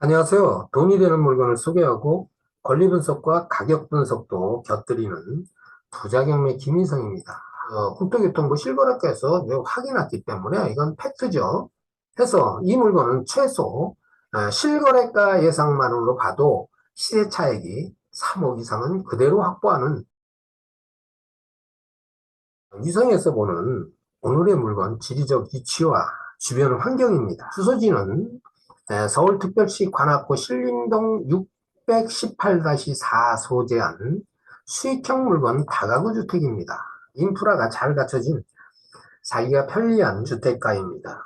안녕하세요. 돈이 되는 물건을 소개하고 권리 분석과 가격 분석도 곁들이는 부자경매 김인성입니다. 국토교통부 실거래가에서 매우 확인했기 때문에 이건 팩트죠. 해서 이 물건은 최소 실거래가 예상만으로 봐도 시세 차익이 3억 이상은 그대로 확보하는 위성에서 보는 오늘의 물건 지리적 위치와 주변 환경입니다. 주소지는 서울특별시 관악구 신림동 618-4 소재한 수익형 물건 다가구 주택입니다. 인프라가 잘 갖춰진 살기가 편리한 주택가입니다.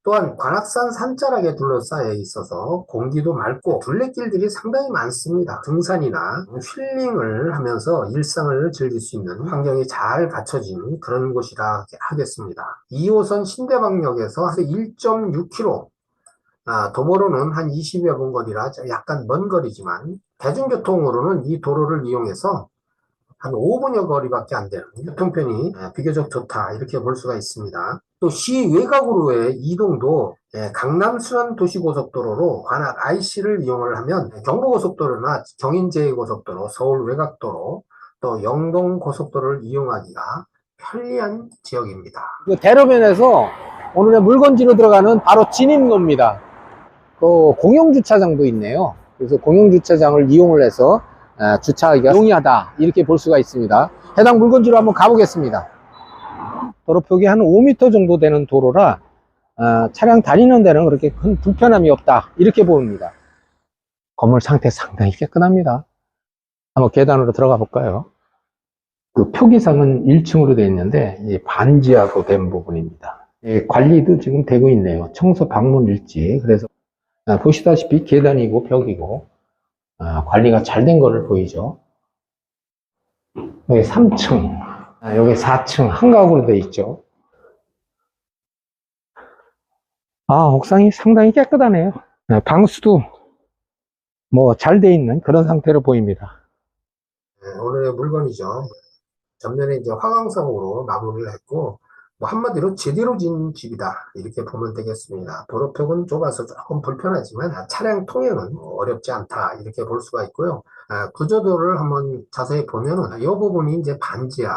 또한 관악산 산자락에 둘러싸여 있어서 공기도 맑고 둘레길들이 상당히 많습니다. 등산이나 힐링을 하면서 일상을 즐길 수 있는 환경이 잘 갖춰진 그런 곳이라 하겠습니다. 2호선 신대방역에서 1.6km, 도보로는 한 20여 분 거리라 약간 먼 거리지만 대중교통으로는 이 도로를 이용해서 한 5분여 거리밖에 안 되는 교통편이 비교적 좋다 이렇게 볼 수가 있습니다. 또 시 외곽으로의 이동도 강남 순환도시고속도로로 관악 IC를 이용을 하면 경부고속도로나 경인제고속도로, 서울 외곽도로, 또 영동고속도로를 이용하기가 편리한 지역입니다. 그 대로변에서 오늘의 물건지로 들어가는 바로 진입로입니다. 그 공영주차장도 있네요. 그래서 공영주차장을 이용을 해서 주차하기가 용이하다 이렇게 볼 수가 있습니다. 해당 물건지로 한번 가보겠습니다. 도로 폭이 한 5m 정도 되는 도로라 차량 다니는 데는 그렇게 큰 불편함이 없다 이렇게 보입니다. 건물 상태 상당히 깨끗합니다. 한번 계단으로 들어가 볼까요? 그 표기상은 1층으로 되어 있는데 반지하로 된 부분입니다. 관리도 지금 되고 있네요. 청소 방문 일지. 그래서 보시다시피 계단이고 벽이고 관리가 잘 된 거를 보이죠. 여기 3층, 여기 4층 한가구로 되어 있죠. 옥상이 상당히 깨끗하네요. 방수도 뭐 잘 돼 있는 그런 상태로 보입니다. 오늘의 물건이죠. 전면에 이제 화강석으로 마무리를 했고, 뭐 한마디로 제대로 진 집이다 이렇게 보면 되겠습니다. 도로폭은 좁아서 조금 불편하지만 차량 통행은 어렵지 않다 이렇게 볼 수가 있고요. 구조도를 한번 자세히 보면은 이 부분이 이제 반지하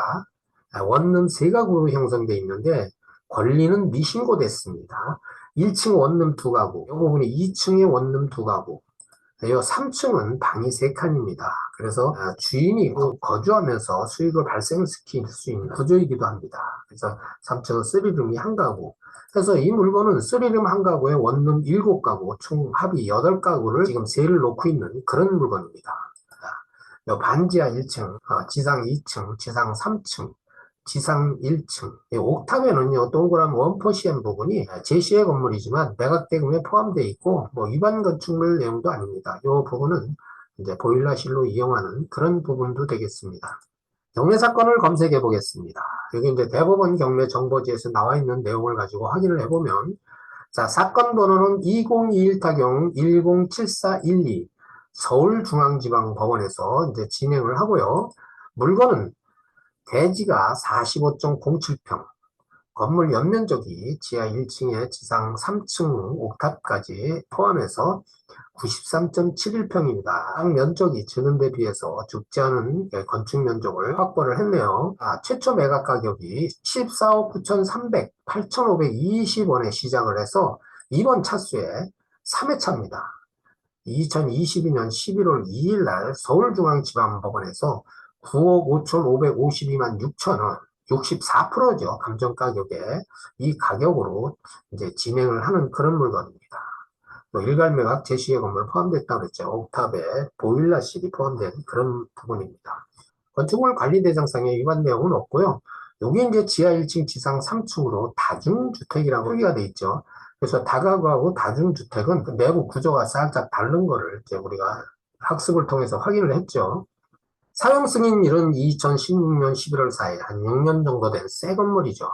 원룸 세 가구로 형성되어 있는데 권리는 미신고됐습니다. 1층 원룸 두 가구, 이 부분이 2층의 원룸 두 가구, 이 3층은 방이 3칸입니다. 그래서 주인이 거주하면서 수익을 발생시킬 수 있는 구조이기도 합니다. 그래서 3층은 3룸이 한 가구. 그래서 이 물건은 3룸 한 가구에 원룸 7가구, 총 합이 8가구를 지금 세를 놓고 있는 그런 물건입니다. 요 반지하 1층, 지상 2층, 지상 3층, 지상 1층. 이 옥탑에는요, 동그란 원포시한 부분이 제시의 건물이지만 매각대금에 포함되어 있고, 뭐 일반 건축물 내용도 아닙니다. 이 부분은 이제 보일러실로 이용하는 그런 부분도 되겠습니다. 경매 사건을 검색해 보겠습니다. 여기 이제 대법원 경매 정보지에서 나와 있는 내용을 가지고 확인을 해보면, 자, 사건 번호는 2021타경 107412 서울중앙지방법원에서 이제 진행을 하고요. 물건은 대지가 45.07평, 건물 연면적이 지하 1층에 지상 3층 옥탑까지 포함해서 93.71평입니다. 땅 면적이 적은 데 비해서 죽지 않은 건축 면적을 확보를 했네요. 최초 매각 가격이 14억 9,300, 8,520원에 시작을 해서 이번 차수에 3회차입니다. 2022년 11월 2일 날 서울중앙지방법원에서 9억 5,552만 6천원, 64%죠. 감정가격에 이 가격으로 이제 진행을 하는 그런 물건입니다. 또 일괄매각 제시의 건물 포함됐다고 그랬죠. 옥탑에 보일러실이 포함된 그런 부분입니다. 건축물 관리대장상의 위반 내용은 없고요. 여기 이제 지하 1층, 지상 3층으로 다중주택이라고 표기가 돼 있죠. 그래서 다가구하고 다중주택은 그 내부 구조가 살짝 다른 거를 이제 우리가 학습을 통해서 확인을 했죠. 사용 승인일은 2016년 11월 4일, 한 6년 정도 된 새 건물이죠.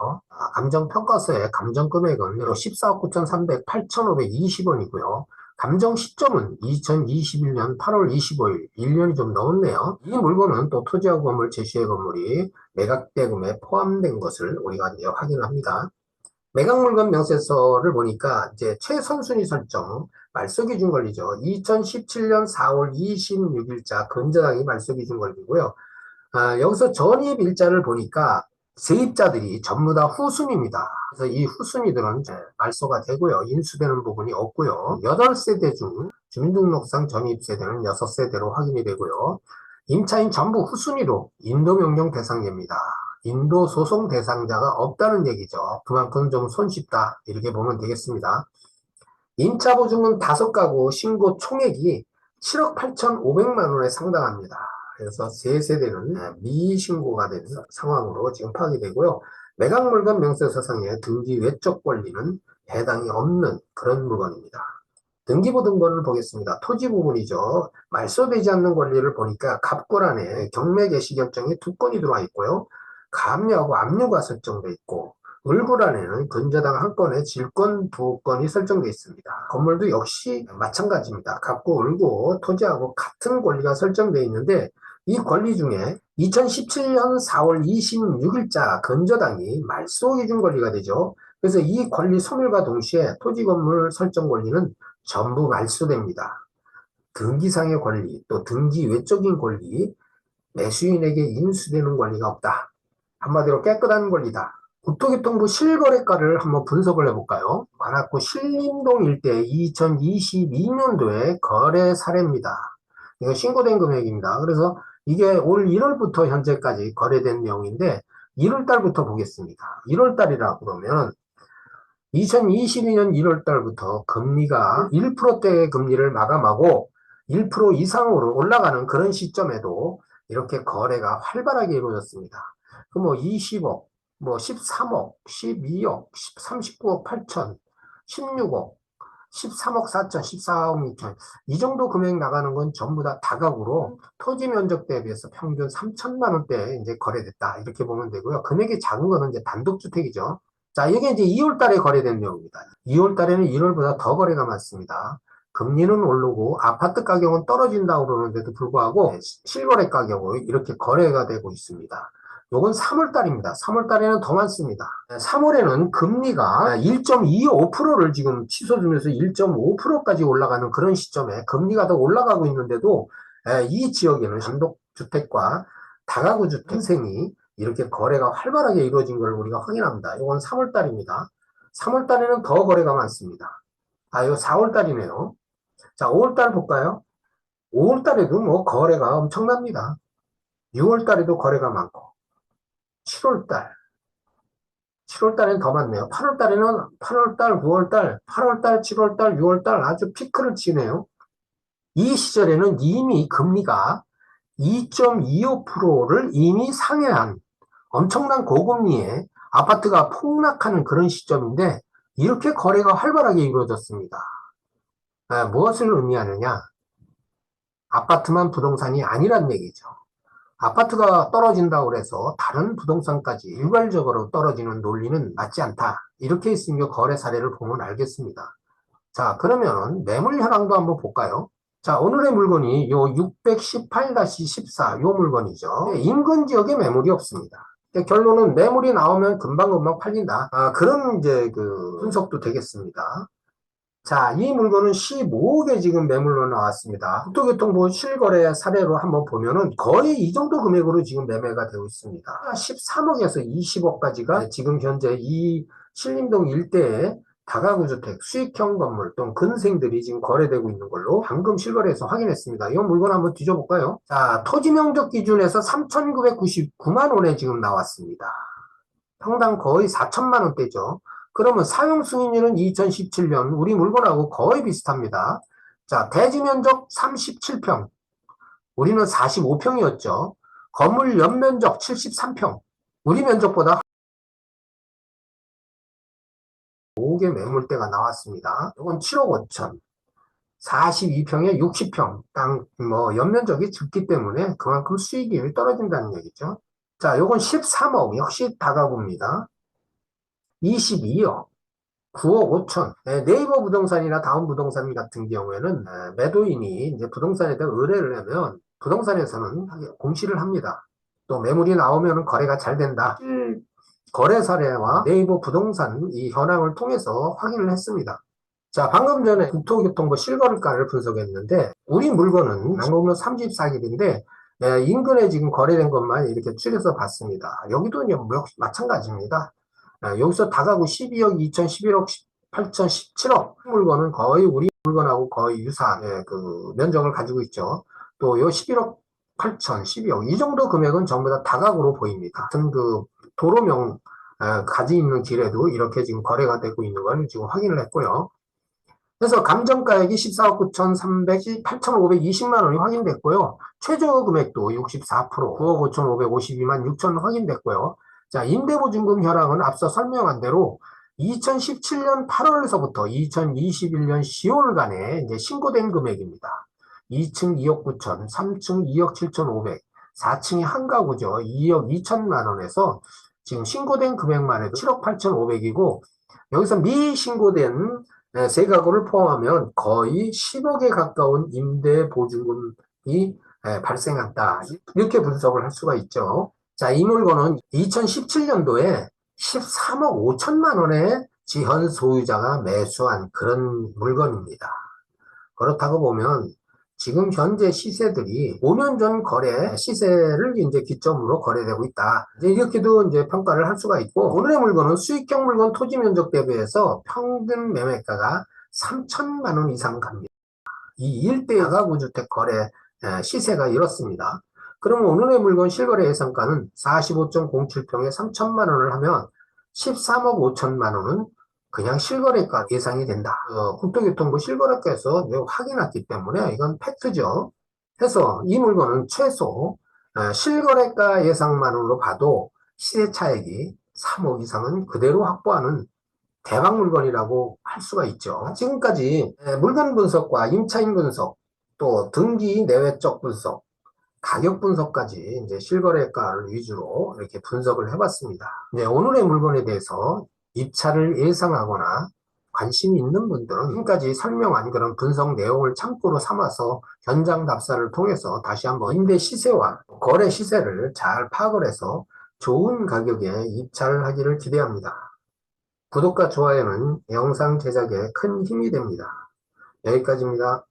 감정평가서의 감정금액은 14억 9,300, 8,520원이고요. 감정 시점은 2021년 8월 25일, 1년이 좀 넘었네요. 이 물건은 또 토지하고 건물 제시의 건물이 매각대금에 포함된 것을 우리가 이제 확인을 합니다. 매각물건 명세서를 보니까 이제 최선순위 설정, 말소기준 권리죠. 2017년 4월 26일자 근저당이 말소기준 권리고요. 여기서 전입일자를 보니까 세입자들이 전부 다 후순위입니다. 그래서 이 후순위들은 이제 말소가 되고요. 인수되는 부분이 없고요. 8세대 중 주민등록상 전입세대는 6세대로 확인이 되고요. 임차인 전부 후순위로 인도명령 대상자입니다. 인도 소송 대상자가 없다는 얘기죠. 그만큼 좀 손쉽다 이렇게 보면 되겠습니다. 임차보증은 5가구 신고 총액이 7억 8,500만 원에 상당합니다. 그래서 3세대는 미신고가 된 상황으로 지금 파악이 되고요. 매각물건 명세서상의 등기 외적 권리는 해당이 없는 그런 물건입니다. 등기부등본을 보겠습니다. 토지 부분이죠. 말소되지 않는 권리를 보니까 갑골안에 경매 개시 결정이 2건이 들어와 있고요. 가압류하고 압류가 설정되어 있고 을굴안에는 근저당 1건에 질권 2건이 설정되어 있습니다. 건물도 역시 마찬가지입니다. 갑구, 을구, 토지하고 같은 권리가 설정되어 있는데 이 권리 중에 2017년 4월 26일자 근저당이 말소기준 권리가 되죠. 그래서 이 권리 소멸과 동시에 토지 건물 설정 권리는 전부 말소됩니다. 등기상의 권리, 또 등기 외적인 권리, 매수인에게 인수되는 권리가 없다. 한마디로 깨끗한 권리다. 국토교통부 실거래가를 한번 분석을 해볼까요? 관악구 신림동 일대 2022년도에 거래 사례입니다. 이거 신고된 금액입니다. 그래서 이게 올 1월부터 현재까지 거래된 내용인데 1월달부터 보겠습니다. 1월달이라 그러면 2022년 1월달부터 금리가 1%대의 금리를 마감하고 1% 이상으로 올라가는 그런 시점에도 이렇게 거래가 활발하게 이루어졌습니다. 그 뭐 20억, 뭐 13억, 12억, 39억 8천, 16억, 13억 4천, 14억 6천 이 정도 금액 나가는 건 전부 다 다가구로 토지 면적 대비해서 평균 3천만 원대에 이제 거래됐다 이렇게 보면 되고요. 금액이 작은 거는 이제 단독주택이죠. 자, 이게 이제 2월 달에 거래된 내용입니다. 2월 달에는 1월보다 더 거래가 많습니다. 금리는 오르고 아파트 가격은 떨어진다고 그러는데도 불구하고 실거래 가격은 이렇게 거래가 되고 있습니다. 요건 3월 달입니다. 3월 달에는 더 많습니다. 3월에는 금리가 1.25%를 지금 치솟으면서 1.5%까지 올라가는 그런 시점에 금리가 더 올라가고 있는데도 이 지역에는 단독주택과 다가구 주택 생이 이렇게 거래가 활발하게 이루어진 걸 우리가 확인합니다. 이건 3월 달입니다. 3월 달에는 더 거래가 많습니다. 이거 4월 달이네요. 자, 5월 달 볼까요? 5월 달에도 뭐 거래가 엄청납니다. 6월 달에도 거래가 많고 7월 달 7월 달에는 더 많네요. 8월 달에는 8월 달, 9월 달, 8월 달, 7월 달, 6월 달 아주 피크를 치네요. 이 시절에는 이미 금리가 2.25%를 이미 상회한 엄청난 고금리에 아파트가 폭락하는 그런 시점인데 이렇게 거래가 활발하게 이루어졌습니다. 무엇을 의미하느냐? 아파트만 부동산이 아니란 얘기죠. 아파트가 떨어진다고 해서 다른 부동산까지 일괄적으로 떨어지는 논리는 맞지 않다. 이렇게 있으며 거래 사례를 보면 알겠습니다. 자, 그러면 매물 현황도 한번 볼까요? 자, 오늘의 물건이 요 618-14 요 물건이죠. 인근 지역에 매물이 없습니다. 결론은 매물이 나오면 금방금방 팔린다. 그런 이제 그 분석도 되겠습니다. 자, 이 물건은 15억에 지금 매물로 나왔습니다. 국토교통부 실거래 사례로 한번 보면은 거의 이 정도 금액으로 지금 매매가 되고 있습니다. 13억에서 20억까지가 지금 현재 이 신림동 일대에 다가구 주택, 수익형 건물 또는 근생들이 지금 거래되고 있는 걸로 방금 실거래에서 확인했습니다. 이 물건 한번 뒤져볼까요? 자, 토지 면적 기준에서 3,999만 원에 지금 나왔습니다. 평당 거의 4천만 원대죠. 그러면 사용 승인율은 2017년 우리 물건하고 거의 비슷합니다. 자, 대지 면적 37평. 우리는 45평이었죠. 건물 연면적 73평. 우리 면적보다 5개 매물대가 나왔습니다. 이건 7억 5천. 42평에 60평. 땅, 연면적이 적기 때문에 그만큼 수익이 떨어진다는 얘기죠. 자, 요건 13억. 역시 다가구입니다. 22억, 9억 5천. 네이버 부동산이나 다음 부동산 같은 경우에는 매도인이 이제 부동산에 대한 의뢰를 하면 부동산에서는 공시를 합니다. 또 매물이 나오면 거래가 잘 된다. 거래 사례와 네이버 부동산 이 현황을 통해서 확인을 했습니다. 자, 방금 전에 국토교통부 실거래가를 분석했는데, 우리 물건은 남북로 34길인데, 인근에 지금 거래된 것만 이렇게 추려서 봤습니다. 여기도 역시 마찬가지입니다. 여기서 다가구 12억, 2,011억, 8천, 17억 물건은 거의 우리 물건하고 거의 유사한 그 면적을 가지고 있죠. 또 요 11억, 8천, 12억 이 정도 금액은 전부 다 다각으로 보입니다. 같은 그 도로명 가지 있는 길에도 이렇게 지금 거래가 되고 있는 걸 지금 확인을 했고요. 그래서 감정가액이 14억 9,300, 8,520만 원이 확인됐고요. 최저 금액도 64%, 9억 5,552만 6천 확인됐고요. 자, 임대보증금 현황은 앞서 설명한 대로 2017년 8월에서부터 2021년 10월간에 이제 신고된 금액입니다. 2층 2억 9천, 3층 2억 7,500, 4층이 한 가구죠. 2억 2천만 원에서 지금 신고된 금액만 해도 7억 8,500이고, 여기서 미신고된 세 가구를 포함하면 거의 10억에 가까운 임대보증금이 발생한다. 이렇게 분석을 할 수가 있죠. 자, 이 물건은 2017년도에 13억 5천만 원에 지현 소유자가 매수한 그런 물건입니다. 그렇다고 보면 지금 현재 시세들이 5년 전 거래 시세를 이제 기점으로 거래되고 있다. 이렇게도 이제 평가를 할 수가 있고, 오늘의 물건은 수익형 물건 토지 면적 대비해서 평균 매매가가 3천만 원 이상 갑니다. 이 일대 가구 주택 거래 시세가 이렇습니다. 그러면 오늘의 물건 실거래 예상가는 45.07평에 3천만 원을 하면 13억 5천만 원은 그냥 실거래가 예상이 된다. 국토교통부 실거래가에서 확인했기 때문에 이건 팩트죠. 해서 이 물건은 최소 실거래가 예상만으로 봐도 시세 차익이 3억 이상은 그대로 확보하는 대박 물건이라고 할 수가 있죠. 지금까지 물건 분석과 임차인 분석, 또 등기 내외적 분석, 가격 분석까지 이제 실거래가를 위주로 이렇게 분석을 해봤습니다. 이제 오늘의 물건에 대해서 입찰을 예상하거나 관심이 있는 분들은 지금까지 설명한 그런 분석 내용을 참고로 삼아서 현장 답사를 통해서 다시 한번 임대 시세와 거래 시세를 잘 파악을 해서 좋은 가격에 입찰하기를 기대합니다. 구독과 좋아요는 영상 제작에 큰 힘이 됩니다. 여기까지입니다.